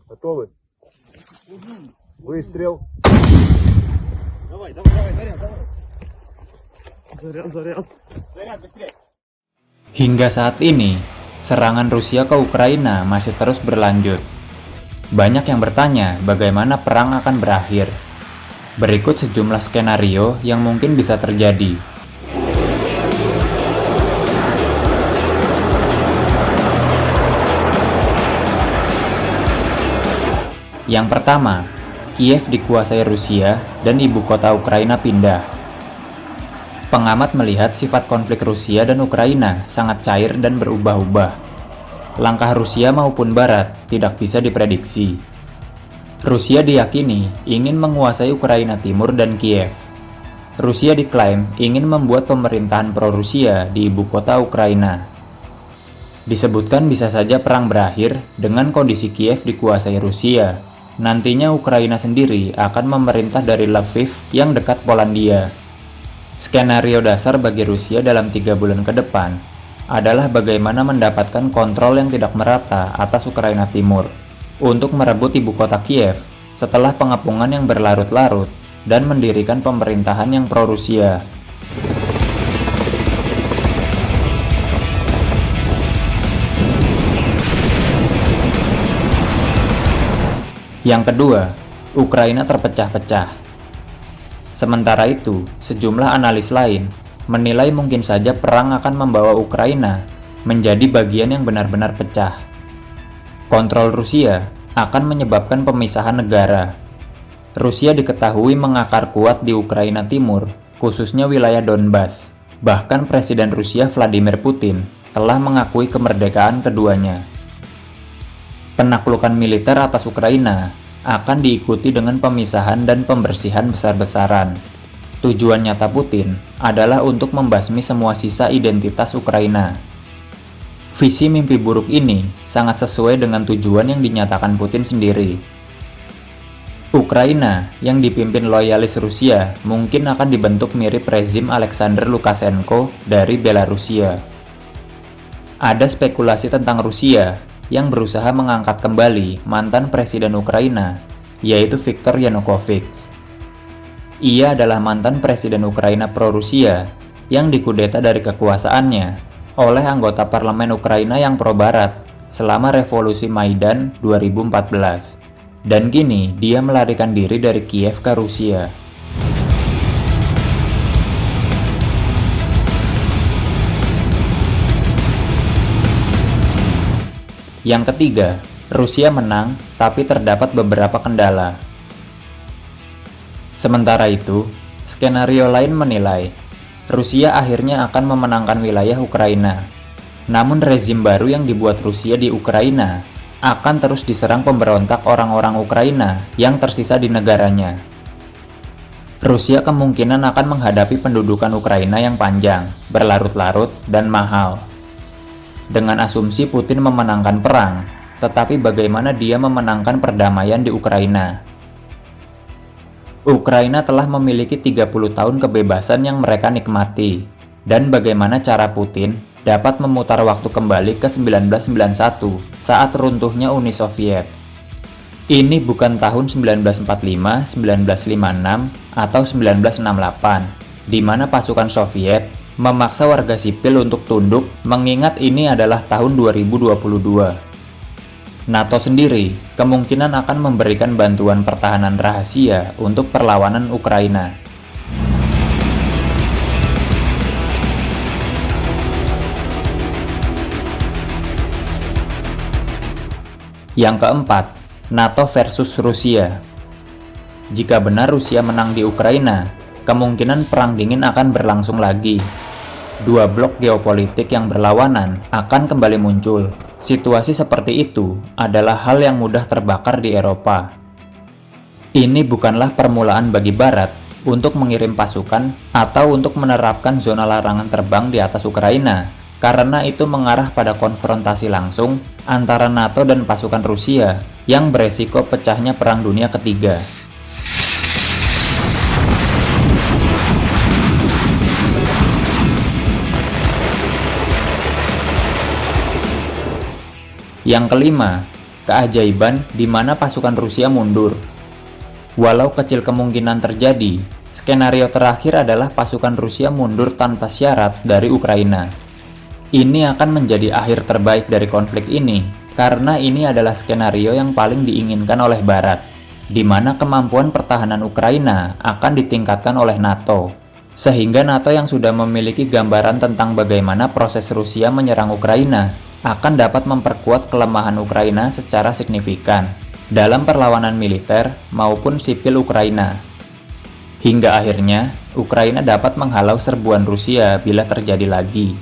Готовы? Выстрел. Давай, заряд, давай. Заряд. Заряд, быстрее. Hingga saat ini, serangan Rusia ke Ukraina masih terus berlanjut. Banyak yang bertanya bagaimana perang akan berakhir. Berikut sejumlah skenario yang mungkin bisa terjadi. Yang pertama, Kiev dikuasai Rusia dan ibu kota Ukraina pindah. Pengamat melihat sifat konflik Rusia dan Ukraina sangat cair dan berubah-ubah. Langkah Rusia maupun Barat tidak bisa diprediksi. Rusia diyakini ingin menguasai Ukraina Timur dan Kiev. Rusia diklaim ingin membuat pemerintahan pro-Rusia di ibu kota Ukraina. Disebutkan bisa saja perang berakhir dengan kondisi Kiev dikuasai Rusia. Nantinya Ukraina sendiri akan memerintah dari Lviv yang dekat Polandia. Skenario dasar bagi Rusia dalam 3 bulan ke depan adalah bagaimana mendapatkan kontrol yang tidak merata atas Ukraina Timur untuk merebut ibu kota Kiev setelah pengepungan yang berlarut-larut dan mendirikan pemerintahan yang pro-Rusia. Yang kedua, Ukraina terpecah-pecah. Sementara itu, sejumlah analis lain menilai mungkin saja perang akan membawa Ukraina menjadi bagian yang benar-benar pecah. Kontrol Rusia akan menyebabkan pemisahan negara. Rusia diketahui mengakar kuat di Ukraina Timur, khususnya wilayah Donbas. Bahkan Presiden Rusia Vladimir Putin telah mengakui kemerdekaan keduanya. Penaklukan militer atas Ukraina akan diikuti dengan pemisahan dan pembersihan besar-besaran. Tujuan nyata Putin adalah untuk membasmi semua sisa identitas Ukraina. Visi mimpi buruk ini sangat sesuai dengan tujuan yang dinyatakan Putin sendiri. Ukraina yang dipimpin loyalis Rusia mungkin akan dibentuk mirip rezim Alexander Lukashenko dari Belarusia. Ada spekulasi tentang Rusia yang berusaha mengangkat kembali mantan presiden Ukraina, yaitu Viktor Yanukovych. Ia adalah mantan presiden Ukraina pro-Rusia yang dikudeta dari kekuasaannya oleh anggota parlemen Ukraina yang pro-Barat selama revolusi Maidan 2014. Dan kini dia melarikan diri dari Kiev ke Rusia. Yang ketiga, Rusia menang tapi terdapat beberapa kendala. Sementara itu, skenario lain menilai Rusia akhirnya akan memenangkan wilayah Ukraina. Namun rezim baru yang dibuat Rusia di Ukraina akan terus diserang pemberontak orang-orang Ukraina yang tersisa di negaranya. Rusia kemungkinan akan menghadapi pendudukan Ukraina yang panjang, berlarut-larut, dan mahal. Dengan asumsi Putin memenangkan perang, tetapi bagaimana dia memenangkan perdamaian di Ukraina? Ukraina telah memiliki 30 tahun kebebasan yang mereka nikmati, dan bagaimana cara Putin dapat memutar waktu kembali ke 1991 saat runtuhnya Uni Soviet. Ini bukan tahun 1945, 1956, atau 1968, di mana pasukan Soviet memaksa warga sipil untuk tunduk, mengingat ini adalah tahun 2022. NATO sendiri kemungkinan akan memberikan bantuan pertahanan rahasia untuk perlawanan Ukraina. Yang keempat, NATO versus Rusia. Jika benar Rusia menang di Ukraina, kemungkinan perang dingin akan berlangsung lagi. Dua blok geopolitik yang berlawanan akan kembali muncul. Situasi seperti itu adalah hal yang mudah terbakar di Eropa. Ini bukanlah permulaan bagi Barat untuk mengirim pasukan atau untuk menerapkan zona larangan terbang di atas Ukraina, karena itu mengarah pada konfrontasi langsung antara NATO dan pasukan Rusia yang beresiko pecahnya Perang Dunia Ketiga. Yang kelima, keajaiban di mana pasukan Rusia mundur. Walau kecil kemungkinan terjadi, skenario terakhir adalah pasukan Rusia mundur tanpa syarat dari Ukraina. Ini akan menjadi akhir terbaik dari konflik ini, karena ini adalah skenario yang paling diinginkan oleh Barat, di mana kemampuan pertahanan Ukraina akan ditingkatkan oleh NATO. Sehingga NATO yang sudah memiliki gambaran tentang bagaimana proses Rusia menyerang Ukraina akan dapat memperkuat kelemahan Ukraina secara signifikan dalam perlawanan militer maupun sipil Ukraina. Hingga akhirnya, Ukraina dapat menghalau serbuan Rusia bila terjadi lagi.